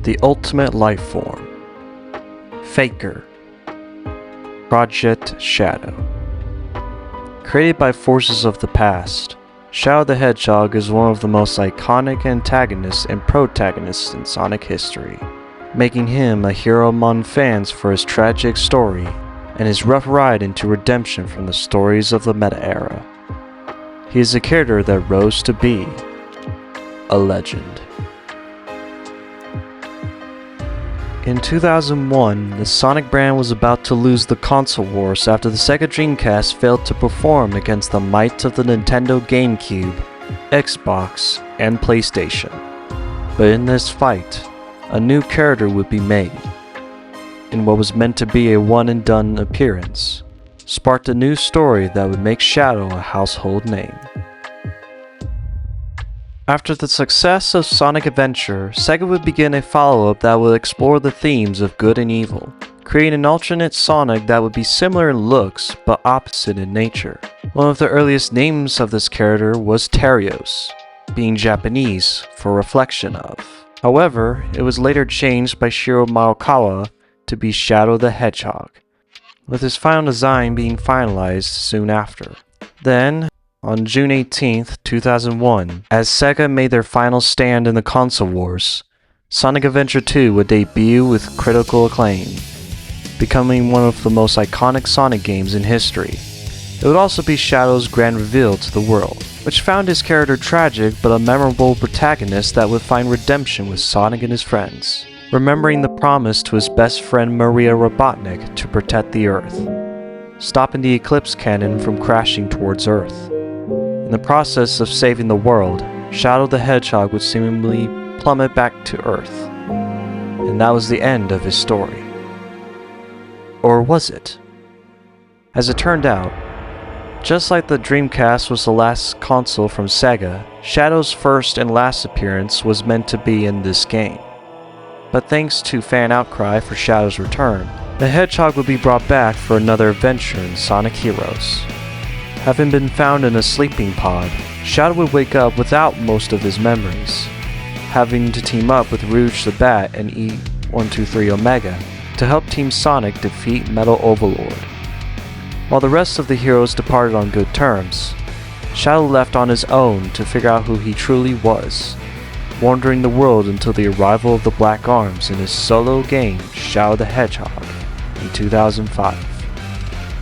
The ultimate life form. Faker. Project Shadow. Created by forces of the past, Shadow the Hedgehog is one of the most iconic antagonists and protagonists in Sonic history, making him a hero among fans for his tragic story and his rough ride into redemption from the stories of the Meta era. He is a character that rose to be a legend. In 2001, the Sonic brand was about to lose the console wars after the Sega Dreamcast failed to perform against the might of the Nintendo GameCube, Xbox, and PlayStation. But in this fight, a new character would be made. In what was meant to be a one-and-done appearance, sparked a new story that would make Shadow a household name. After the success of Sonic Adventure, Sega would begin a follow-up that would explore the themes of good and evil, creating an alternate Sonic that would be similar in looks but opposite in nature. One of the earliest names of this character was Terios, being Japanese for reflection of. However, it was later changed by Shiro Maekawa to be Shadow the Hedgehog, with his final design being finalized soon after. Then, on June 18th, 2001, as Sega made their final stand in the console wars, Sonic Adventure 2 would debut with critical acclaim, becoming one of the most iconic Sonic games in history. It would also be Shadow's grand reveal to the world, which found his character tragic but a memorable protagonist that would find redemption with Sonic and his friends, remembering the promise to his best friend Maria Robotnik to protect the Earth, stopping the Eclipse cannon from crashing towards Earth. In the process of saving the world, Shadow the Hedgehog would seemingly plummet back to Earth, and that was the end of his story. Or was it? As it turned out, just like the Dreamcast was the last console from Sega, Shadow's first and last appearance was meant to be in this game. But thanks to fan outcry for Shadow's return, the Hedgehog would be brought back for another adventure in Sonic Heroes. Having been found in a sleeping pod, Shadow would wake up without most of his memories, having to team up with Rouge the Bat and E123 Omega to help Team Sonic defeat Metal Overlord. While the rest of the heroes departed on good terms, Shadow left on his own to figure out who he truly was, wandering the world until the arrival of the Black Arms in his solo game Shadow the Hedgehog in 2005.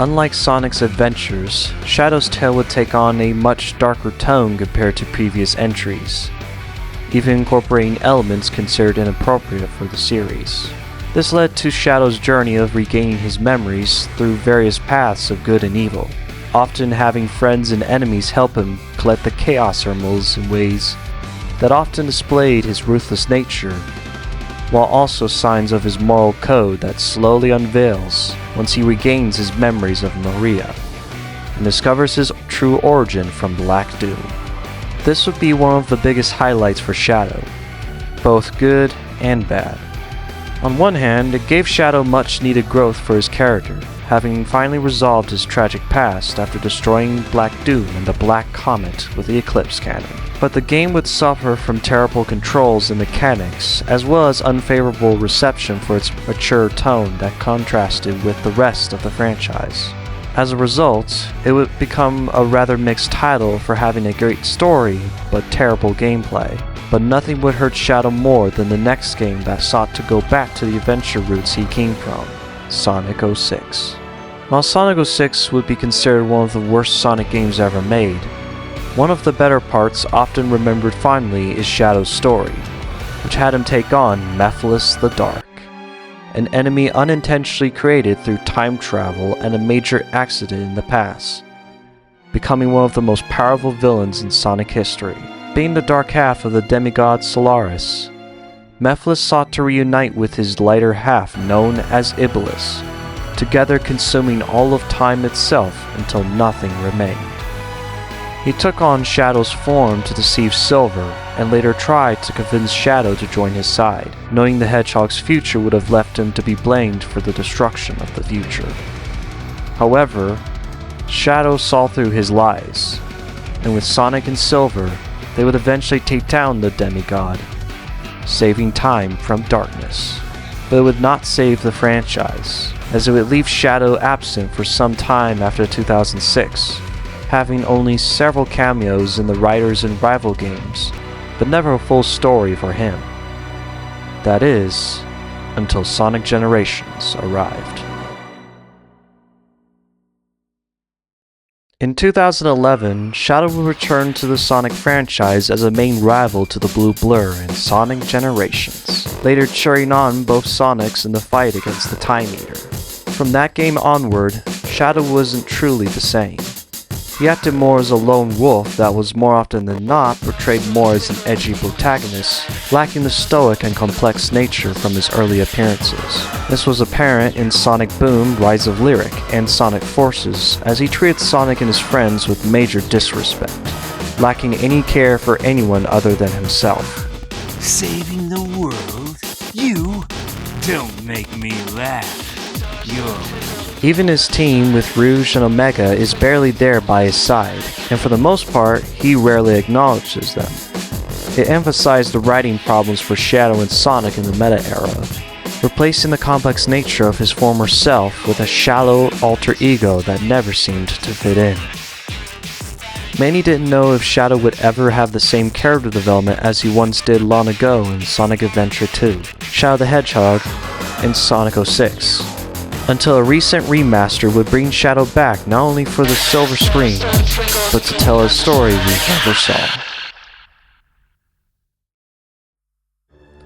Unlike Sonic's adventures, Shadow's tale would take on a much darker tone compared to previous entries, even incorporating elements considered inappropriate for the series. This led to Shadow's journey of regaining his memories through various paths of good and evil, often having friends and enemies help him collect the Chaos Emeralds in ways that often displayed his ruthless nature, while also signs of his moral code that slowly unveils once he regains his memories of Maria and discovers his true origin from Black Doom. This would be one of the biggest highlights for Shadow, both good and bad. On one hand, it gave Shadow much needed growth for his character, having finally resolved his tragic past after destroying Black Doom and the Black Comet with the Eclipse cannon. But the game would suffer from terrible controls and mechanics, as well as unfavorable reception for its mature tone that contrasted with the rest of the franchise. As a result, it would become a rather mixed title for having a great story but terrible gameplay. But nothing would hurt Shadow more than the next game that sought to go back to the adventure roots he came from, Sonic 06. While Sonic 06 would be considered one of the worst Sonic games ever made, one of the better parts often remembered fondly is Shadow's story, which had him take on Mephiles the Dark, an enemy unintentionally created through time travel and a major accident in the past, becoming one of the most powerful villains in Sonic history. Being the dark half of the demigod Solaris, Mephiles sought to reunite with his lighter half known as Iblis, together consuming all of time itself until nothing remained. He took on Shadow's form to deceive Silver, and later tried to convince Shadow to join his side, knowing the Hedgehog's future would have left him to be blamed for the destruction of the future. However, Shadow saw through his lies, and with Sonic and Silver, they would eventually take down the demigod, saving time from darkness. But it would not save the franchise, as it would leave Shadow absent for some time after 2006, having only several cameos in the Riders and Rival games, but never a full story for him. That is, until Sonic Generations arrived. In 2011, Shadow would return to the Sonic franchise as a main rival to the Blue Blur in Sonic Generations, later cheering on both Sonics in the fight against the Time Eater. From that game onward, Shadow wasn't truly the same. He acted more as a lone wolf that was more often than not portrayed more as an edgy protagonist, lacking the stoic and complex nature from his early appearances. This was apparent in Sonic Boom, Rise of Lyric, and Sonic Forces, as he treated Sonic and his friends with major disrespect, lacking any care for anyone other than himself. Saving the world? You? Don't make me laugh. Even his team with Rouge and Omega is barely there by his side, and for the most part, he rarely acknowledges them. It emphasized the writing problems for Shadow and Sonic in the meta era, replacing the complex nature of his former self with a shallow alter ego that never seemed to fit in. Many didn't know if Shadow would ever have the same character development as he once did long ago in Sonic Adventure 2, Shadow the Hedgehog, and Sonic 06. Until a recent remaster would bring Shadow back not only for the silver screen, but to tell a story we never saw.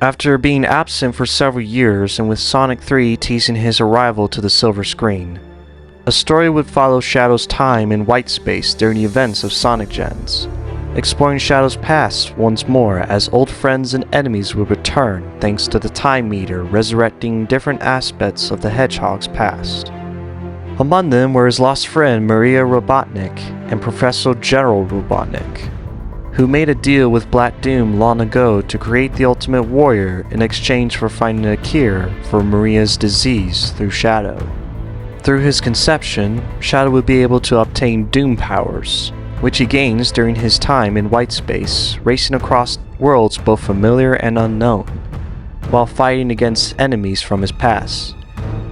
After being absent for several years and with Sonic 3 teasing his arrival to the silver screen, a story would follow Shadow's time in white space during the events of Sonic Gens, exploring Shadow's past once more as old friends and enemies would return thanks to the Time Meter resurrecting different aspects of the Hedgehog's past. Among them were his lost friend Maria Robotnik and Professor Gerald Robotnik, who made a deal with Black Doom long ago to create the Ultimate Warrior in exchange for finding a cure for Maria's disease through Shadow. Through his conception, Shadow would be able to obtain Doom powers, which he gains during his time in white space, racing across worlds both familiar and unknown, while fighting against enemies from his past,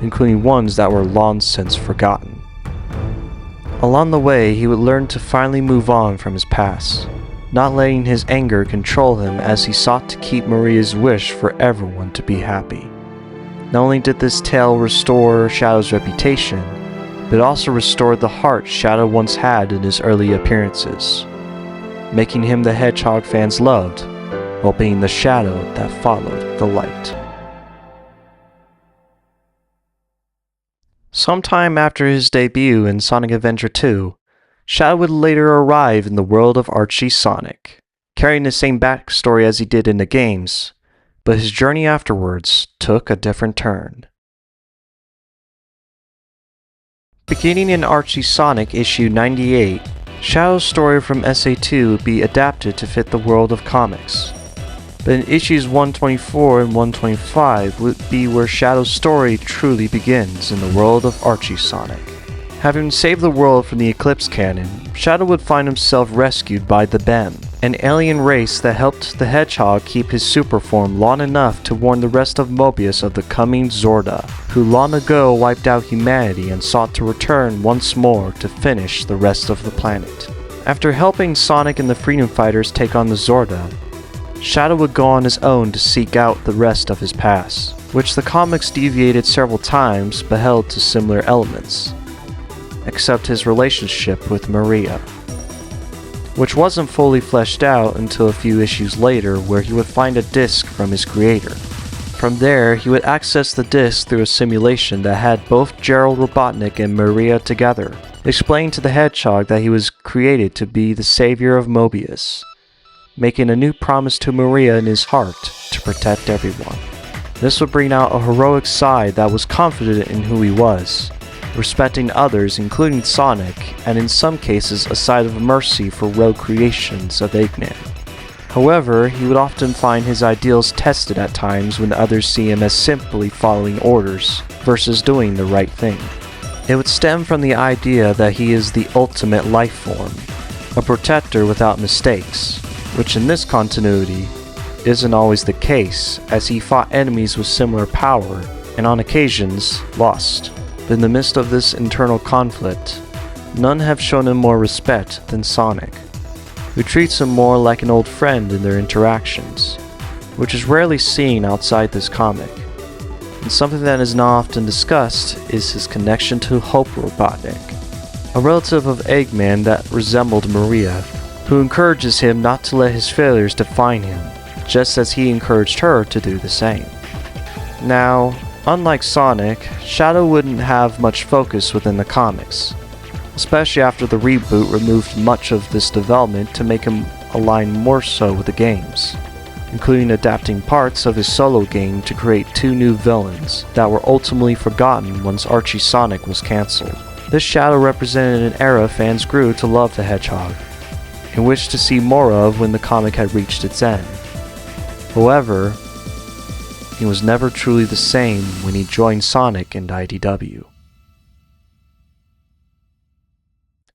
including ones that were long since forgotten. Along the way, he would learn to finally move on from his past, not letting his anger control him as he sought to keep Maria's wish for everyone to be happy. Not only did this tale restore Shadow's reputation, but also restored the heart Shadow once had in his early appearances, making him the Hedgehog fans loved, while being the shadow that followed the light. Sometime after his debut in Sonic Adventure 2, Shadow would later arrive in the world of Archie Sonic, carrying the same backstory as he did in the games, but his journey afterwards took a different turn. Beginning in Archie Sonic issue 98, Shadow's story from SA2 would be adapted to fit the world of comics. But in issues 124 and 125 would be where Shadow's story truly begins in the world of Archie Sonic. Having saved the world from the Eclipse Cannon, Shadow would find himself rescued by the Bem, an alien race that helped the Hedgehog keep his super form long enough to warn the rest of Mobius of the coming Zorda, who long ago wiped out humanity and sought to return once more to finish the rest of the planet. After helping Sonic and the Freedom Fighters take on the Zorda, Shadow would go on his own to seek out the rest of his past, which the comics deviated several times but held to similar elements, except his relationship with Maria, which wasn't fully fleshed out until a few issues later, where he would find a disc from his creator. From there, he would access the disc through a simulation that had both Gerald Robotnik and Maria together, explaining to the Hedgehog that he was created to be the savior of Mobius, making a new promise to Maria in his heart to protect everyone. This would bring out a heroic side that was confident in who he was, respecting others including Sonic, and in some cases a side of mercy for rogue creations of Eggman. However, he would often find his ideals tested at times when others see him as simply following orders versus doing the right thing. It would stem from the idea that he is the ultimate life form, a protector without mistakes, which in this continuity isn't always the case, as he fought enemies with similar power, and on occasions, lost. But in the midst of this internal conflict, none have shown him more respect than Sonic, who treats him more like an old friend in their interactions, which is rarely seen outside this comic. And something that is not often discussed is his connection to Hope Robotnik, a relative of Eggman that resembled Maria, who encourages him not to let his failures define him, just as he encouraged her to do the same. Now, unlike Sonic, Shadow wouldn't have much focus within the comics, especially after the reboot removed much of this development to make him align more so with the games, including adapting parts of his solo game to create 2 new villains that were ultimately forgotten once Archie Sonic was cancelled. This Shadow represented an era fans grew to love the Hedgehog, and wished to see more of when the comic had reached its end. However, he was never truly the same when he joined Sonic in the IDW.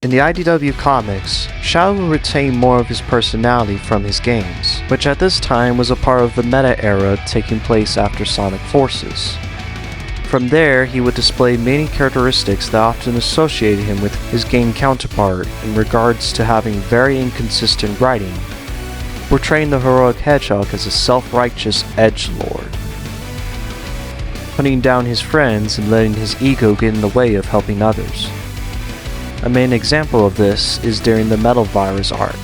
In the IDW comics, Shadow would retain more of his personality from his games, which at this time was a part of the meta era taking place after Sonic Forces. From there, he would display many characteristics that often associated him with his game counterpart in regards to having very inconsistent writing, portraying the heroic Hedgehog as a self-righteous edgelord, hunting down his friends and letting his ego get in the way of helping others. A main example of this is during the Metal Virus arc,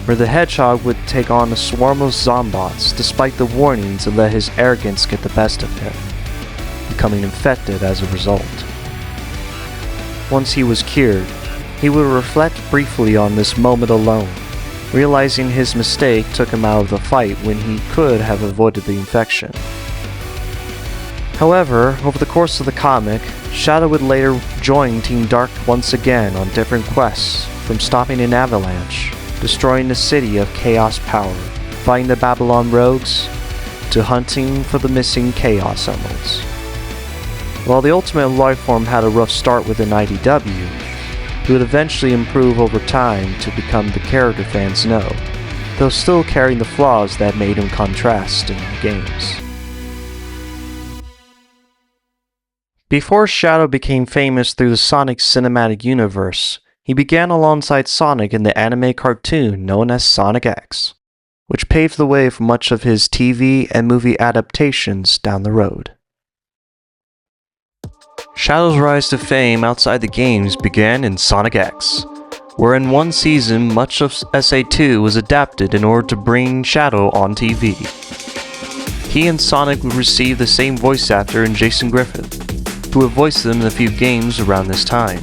where the Hedgehog would take on a swarm of Zombots despite the warnings and let his arrogance get the best of him, becoming infected as a result. Once he was cured, he would reflect briefly on this moment alone, realizing his mistake took him out of the fight when he could have avoided the infection. However, over the course of the comic, Shadow would later join Team Dark once again on different quests, from stopping an avalanche, destroying the city of Chaos Power, fighting the Babylon Rogues, to hunting for the missing Chaos Emeralds. While the Ultimate Lifeform had a rough start within IDW, he would eventually improve over time to become the character fans know, though still carrying the flaws that made him contrast in the games. Before Shadow became famous through the Sonic cinematic universe, he began alongside Sonic in the anime cartoon known as Sonic X, which paved the way for much of his TV and movie adaptations down the road. Shadow's rise to fame outside the games began in Sonic X, where in one season much of SA2 was adapted in order to bring Shadow on TV. He and Sonic would receive the same voice actor in Jason Griffith, who would voice them in a few games around this time.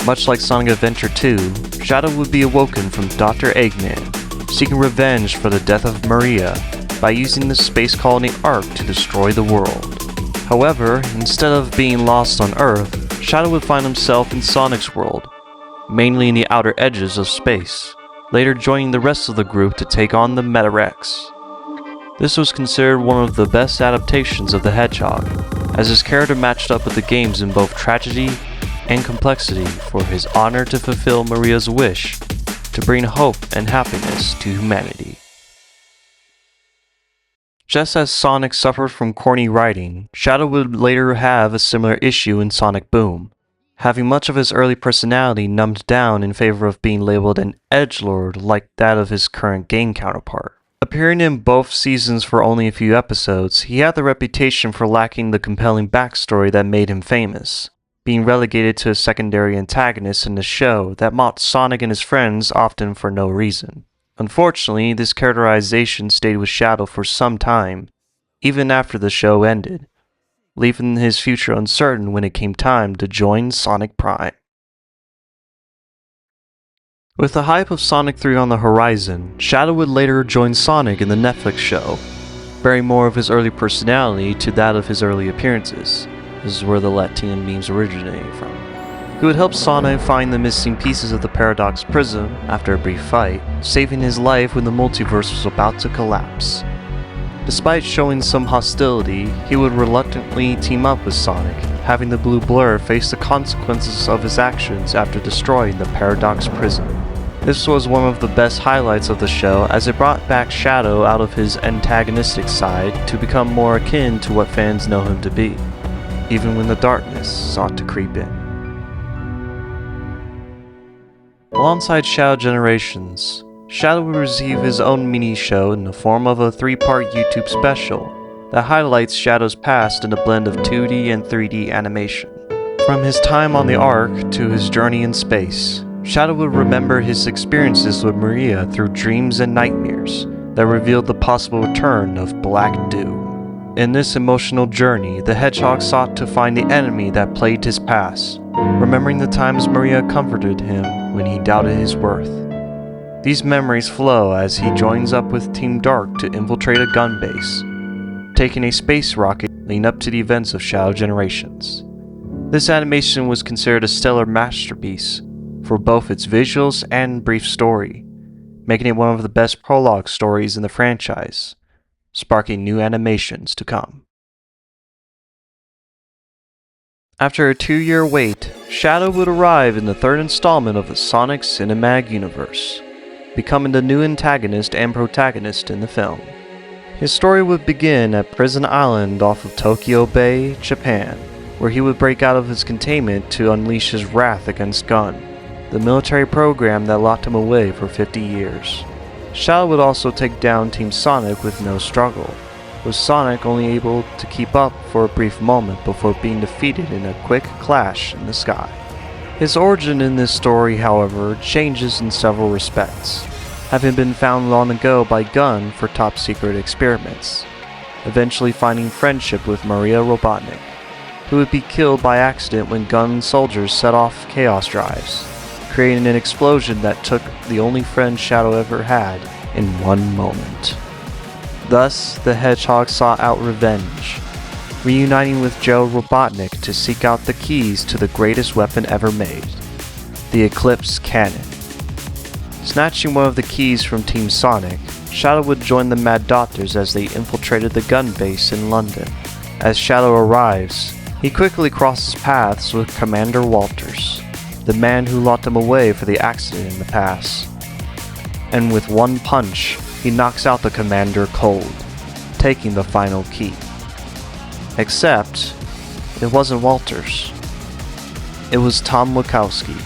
Much like Sonic Adventure 2, Shadow would be awoken from Dr. Eggman, seeking revenge for the death of Maria by using the space colony Ark to destroy the world. However, instead of being lost on Earth, Shadow would find himself in Sonic's world, mainly in the outer edges of space, later joining the rest of the group to take on the Meta-Rex. This was considered one of the best adaptations of the Hedgehog, as his character matched up with the games in both tragedy and complexity for his honor to fulfill Maria's wish to bring hope and happiness to humanity. Just as Sonic suffered from corny writing, Shadow would later have a similar issue in Sonic Boom, having much of his early personality numbed down in favor of being labeled an edgelord like that of his current game counterpart. Appearing in both seasons for only a few episodes, he had the reputation for lacking the compelling backstory that made him famous, being relegated to a secondary antagonist in the show that mocked Sonic and his friends often for no reason. Unfortunately, this characterization stayed with Shadow for some time, even after the show ended, leaving his future uncertain when it came time to join Sonic Prime. With the hype of Sonic 3 on the horizon, Shadow would later join Sonic in the Netflix show, bearing more of his early personality to that of his early appearances. This is where the Latino memes originated from. He would help Sonic find the missing pieces of the Paradox Prism after a brief fight, saving his life when the multiverse was about to collapse. Despite showing some hostility, he would reluctantly team up with Sonic, having the Blue Blur face the consequences of his actions after destroying the Paradox Prism. This was one of the best highlights of the show as it brought back Shadow out of his antagonistic side to become more akin to what fans know him to be, even when the darkness sought to creep in. Alongside Shadow Generations, Shadow would receive his own mini-show in the form of a 3-part YouTube special that highlights Shadow's past in a blend of 2D and 3D animation. From his time on the Ark to his journey in space, Shadow would remember his experiences with Maria through dreams and nightmares that revealed the possible return of Black Doom. In this emotional journey, the Hedgehog sought to find the enemy that plagued his past, remembering the times Maria comforted him when he doubted his worth. These memories flow as he joins up with Team Dark to infiltrate a gun base, taking a space rocket leading up to the events of Shadow Generations. This animation was considered a stellar masterpiece for both its visuals and brief story, making it one of the best prologue stories in the franchise, sparking new animations to come. After a 2-year wait, Shadow would arrive in the 3rd installment of the Sonic Cinematic Universe, becoming the new antagonist and protagonist in the film. His story would begin at Prison Island off of Tokyo Bay, Japan, where he would break out of his containment to unleash his wrath against Gun, the military program that locked him away for 50 years. Shadow would also take down Team Sonic with no struggle, with Sonic only able to keep up for a brief moment before being defeated in a quick clash in the sky. His origin in this story, however, changes in several respects, having been found long ago by Gun for top-secret experiments, eventually finding friendship with Maria Robotnik, who would be killed by accident when Gun soldiers set off chaos drives, creating an explosion that took the only friend Shadow ever had in one moment. Thus, the Hedgehog sought out revenge, reuniting with Joe Robotnik to seek out the keys to the greatest weapon ever made, the Eclipse Cannon. Snatching one of the keys from Team Sonic, Shadow would join the Mad Doctors as they infiltrated the gun base in London. As Shadow arrives, he quickly crosses paths with Commander Walters, the man who locked him away for the accident in the past. And with one punch, he knocks out the commander cold, taking the final key. Except, it wasn't Walters. It was Tom Wachowski.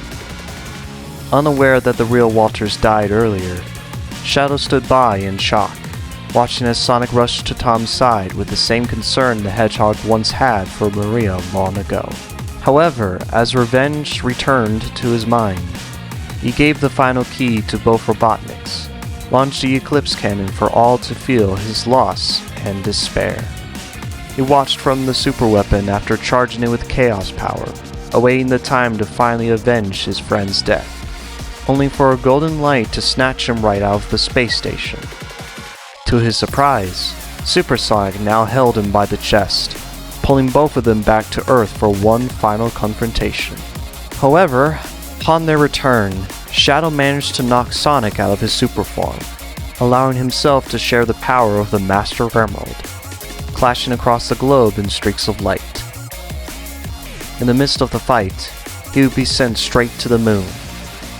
Unaware that the real Walters died earlier, Shadow stood by in shock, watching as Sonic rushed to Tom's side with the same concern the Hedgehog once had for Maria long ago. However, as revenge returned to his mind, he gave the final key to both Robotniks, launched the Eclipse Cannon for all to feel his loss and despair. He watched from the superweapon after charging it with chaos power, awaiting the time to finally avenge his friend's death, only for a golden light to snatch him right out of the space station. To his surprise, Supersonic now held him by the chest, pulling both of them back to Earth for one final confrontation. However, upon their return, Shadow managed to knock Sonic out of his super form, allowing himself to share the power of the Master Emerald, clashing across the globe in streaks of light. In the midst of the fight, he would be sent straight to the moon,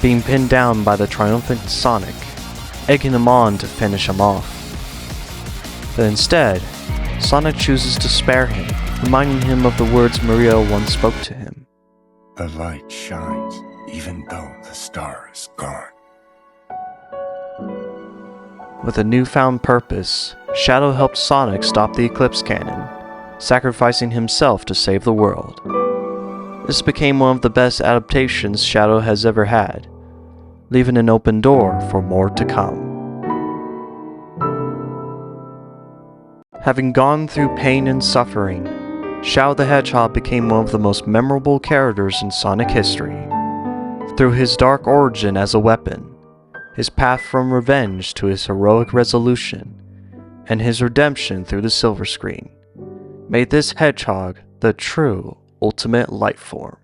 being pinned down by the triumphant Sonic, egging him on to finish him off. But instead, Sonic chooses to spare him, reminding him of the words Maria once spoke to him. The light shines even though the star is gone. With a newfound purpose, Shadow helped Sonic stop the Eclipse Cannon, sacrificing himself to save the world. This became one of the best adaptations Shadow has ever had, leaving an open door for more to come. Having gone through pain and suffering, Shadow the Hedgehog became one of the most memorable characters in Sonic history. Through his dark origin as a weapon, his path from revenge to his heroic resolution, and his redemption through the silver screen, made this Hedgehog the true ultimate life form.